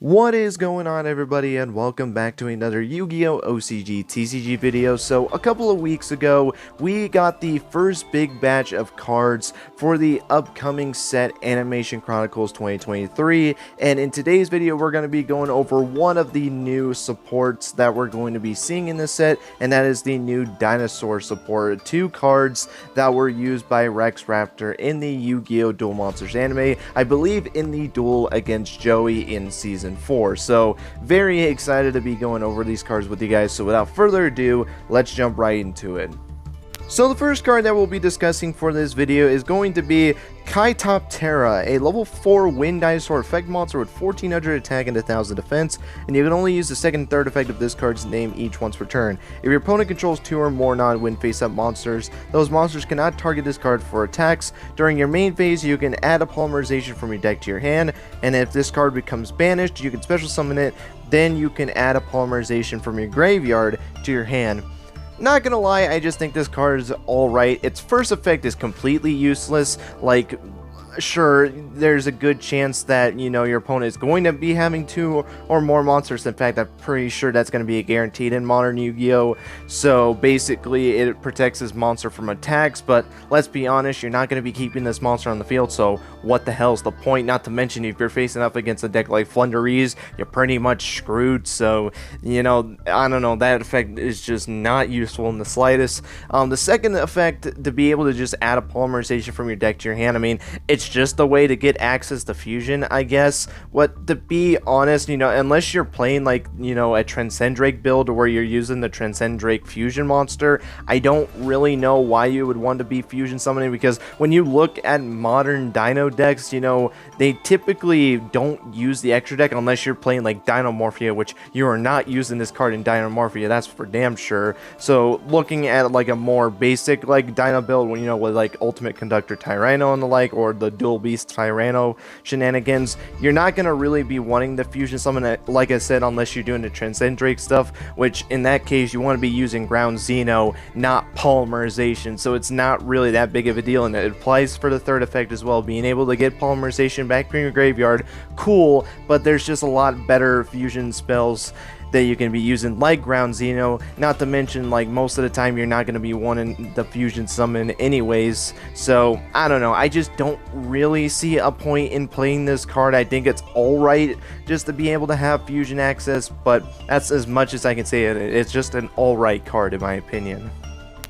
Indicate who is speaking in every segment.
Speaker 1: What is going on, everybody, and welcome back to another Yu-Gi-Oh! OCG TCG video. So a couple of weeks ago we got the first big batch of cards for the upcoming set Animation Chronicles 2023, and in today's video we're going to be going over one of the new supports that we're going to be seeing in this set, and that is the new Dino Support. Two cards that were used by Rex Raptor in the Yu-Gi-Oh! Duel Monsters anime, I believe in the duel against Joey in Season 4. So very excited to be going over these cards with you guys. So without further ado, let's jump right into it. So the first card that we'll be discussing for this video is going to be Kaitoptera, a level 4 Wind Dinosaur effect monster with 1400 attack and 1000 defense, and you can only use the second and third effect of this card's name each once per turn. If your opponent controls 2 or more non-wind face-up monsters, those monsters cannot target this card for attacks. During your main phase, you can add a polymerization from your deck to your hand, and if this card becomes banished, you can special summon it, then you can add a polymerization from your graveyard to your hand. Not gonna lie, I just think this card is alright. Its first effect is completely useless. Like, sure, there's a good chance that, you know, your opponent is going to be having 2 or more monsters. In fact, I'm pretty sure that's going to be guaranteed in Modern Yu-Gi-Oh! So basically, it protects this monster from attacks, but let's be honest, you're not going to be keeping this monster on the field, so what the hell's the point? Not to mention, if you're facing up against a deck like Flundereeze, you're pretty much screwed, so, you know, I don't know, that effect is just not useful in the slightest. The second effect, to be able to just add a polymerization from your deck to your hand, I mean, it's just a way to get access to fusion, I guess. What, to be honest, you know, unless you're playing like, you know, a Transcendrake build where you're using the Transcendrake fusion monster, I don't really know why you would want to be fusion summoning, because when you look at modern Dino decks, you know, they typically don't use the extra deck unless you're playing like Dinomorphia, which you are not using this card in Dinomorphia, that's for damn sure. So looking at like a more basic like Dino build, you know, with like Ultimate Conductor Tyranno and the like, or the Dual Beast Tyranno shenanigans, you're not going to really be wanting the fusion summon, like I said, unless you're doing the Transcendrake stuff, which in that case you want to be using Ground Xeno, not polymerization, so it's not really that big of a deal, and it applies for the third effect as well. Being able to get polymerization back from your graveyard, cool, but there's just a lot better fusion spells that you can be using, like Ground Xeno, not to mention, like, most of the time you're not going to be wanting the fusion summon anyways. So I don't know, I just don't really see a point in playing this card. I think it's alright just to be able to have fusion access, but that's as much as I can say. It's just an alright card in my opinion.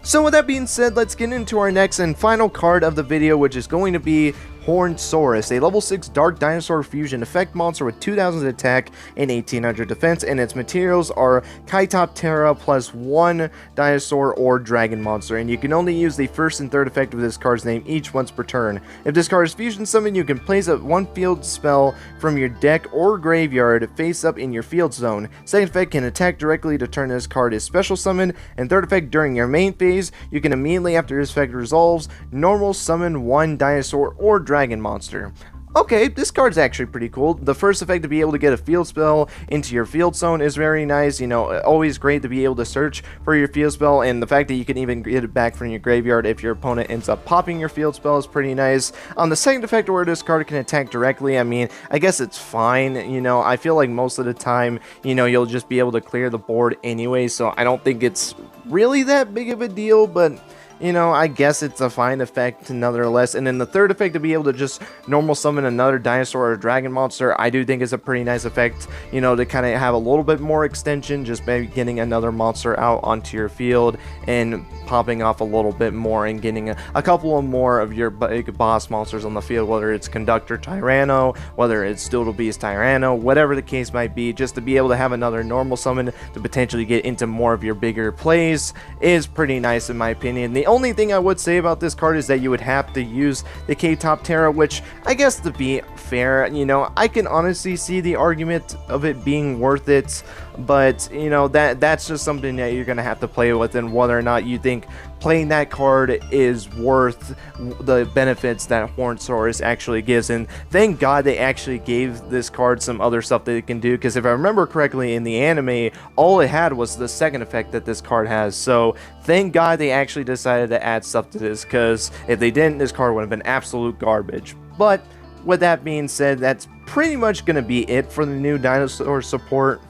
Speaker 1: So with that being said, let's get into our next and final card of the video, which is going to be Hornsaurus, a level 6 Dark Dinosaur Fusion effect monster with 2000 attack and 1800 defense, and its materials are Kaitoptera plus 1 dinosaur or dragon monster, and you can only use the first and third effect of this card's name each once per turn. If this card is fusion summoned, you can place a 1 field spell from your deck or graveyard face up in your field zone. Second effect can attack directly to turn this card is special summoned, and third effect, during your main phase, you can immediately after this effect resolves, normal summon 1 dinosaur or dragon monster. Okay, this card's actually pretty cool. The first effect, to be able to get a field spell into your field zone, is very nice. You know, always great to be able to search for your field spell, and the fact that you can even get it back from your graveyard if your opponent ends up popping your field spell is pretty nice. On the second effect, where this card can attack directly, I mean, I guess it's fine. You know, I feel like most of the time, you know, you'll just be able to clear the board anyway, so I don't think it's really that big of a deal, but you know, I guess it's a fine effect nonetheless. And then the third effect, to be able to just normal summon another dinosaur or dragon monster, I do think is a pretty nice effect, you know, to kind of have a little bit more extension, just maybe getting another monster out onto your field and popping off a little bit more and getting a couple of more of your big boss monsters on the field, whether it's Conductor Tyranno, whether it's Doodle Beast Tyranno, whatever the case might be. Just to be able to have another normal summon to potentially get into more of your bigger plays is pretty nice in my opinion. The only thing I would say about this card is that you would have to use the Kaitoptera, which I guess, to be fair, you know, I can honestly see the argument of it being worth it, but you know, that's just something that you're gonna have to play with, and whether or not you think playing that card is worth the benefits that Hornsaurus actually gives. And thank God they actually gave this card some other stuff that it can do, because if I remember correctly in the anime, all it had was the second effect that this card has. So thank God they actually decided to add stuff to this, because if they didn't, this card would have been absolute garbage. But with that being said, that's pretty much going to be it for the new Dinosaur Support.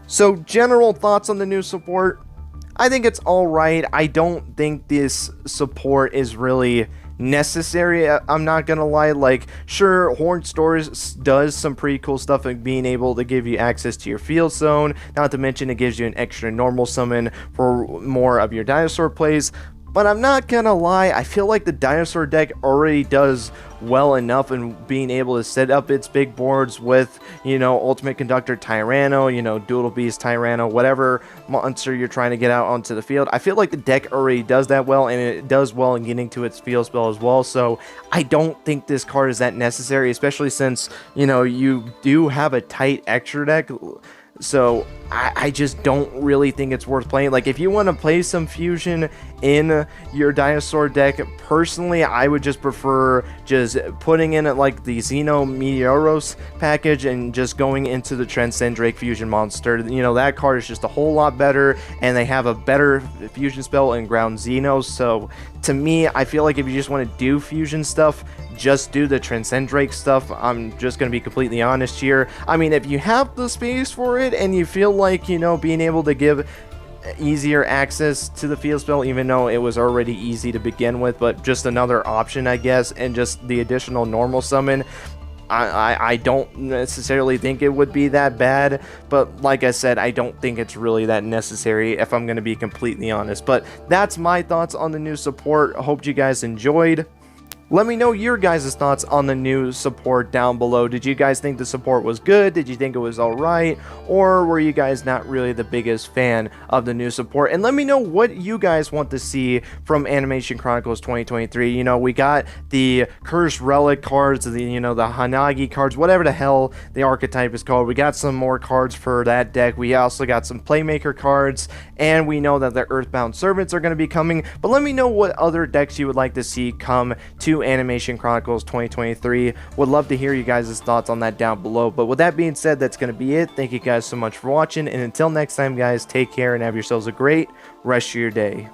Speaker 1: So general thoughts on the new support. I think it's alright. I don't think this support is really necessary. I'm not gonna lie. Like, sure, Horn Stores does some pretty cool stuff, like being able to give you access to your field zone, not to mention it gives you an extra normal summon for more of your dinosaur plays. But I'm not gonna lie, I feel like the dinosaur deck already does well enough in being able to set up its big boards with, you know, Ultimate Conductor Tyranno, you know, Doodle Beast Tyranno, whatever monster you're trying to get out onto the field. I feel like the deck already does that well, and it does well in getting to its field spell as well. So I don't think this card is that necessary, especially since, you know, you do have a tight extra deck. So I just don't really think it's worth playing. Like, if you want to play some fusion in your dinosaur deck, personally I would just prefer just putting in like the Xeno Meteoros package and just going into the Transcend Drake fusion monster. You know, that card is just a whole lot better, and they have a better fusion spell in Ground Xenos. So to me, I feel like if you just want to do fusion stuff, just do the Transcend Drake stuff. I'm just going to be completely honest here. I mean, if you have the space for it and you feel like, you know, being able to give easier access to the field spell, even though it was already easy to begin with, but just another option, I guess, and just the additional normal summon, I don't necessarily think it would be that bad. But like I said, I don't think it's really that necessary, if I'm going to be completely honest. But that's my thoughts on the new support. I hope you guys enjoyed. Let me know your guys' thoughts on the new support down below. Did you guys think the support was good? Did you think it was alright? Or were you guys not really the biggest fan of the new support? And let me know what you guys want to see from Animation Chronicles 2023. You know, we got the Cursed Relic cards, the, you know, the Hanagi cards, whatever the hell the archetype is called. We got some more cards for that deck. We also got some Playmaker cards, and we know that the Earthbound Servants are going to be coming. But let me know what other decks you would like to see come to Animation Chronicles 2023. Would love to hear you guys' thoughts on that down below. But with that being said, that's going to be it. Thank you guys so much for watching, and until next time, guys, take care and have yourselves a great rest of your day.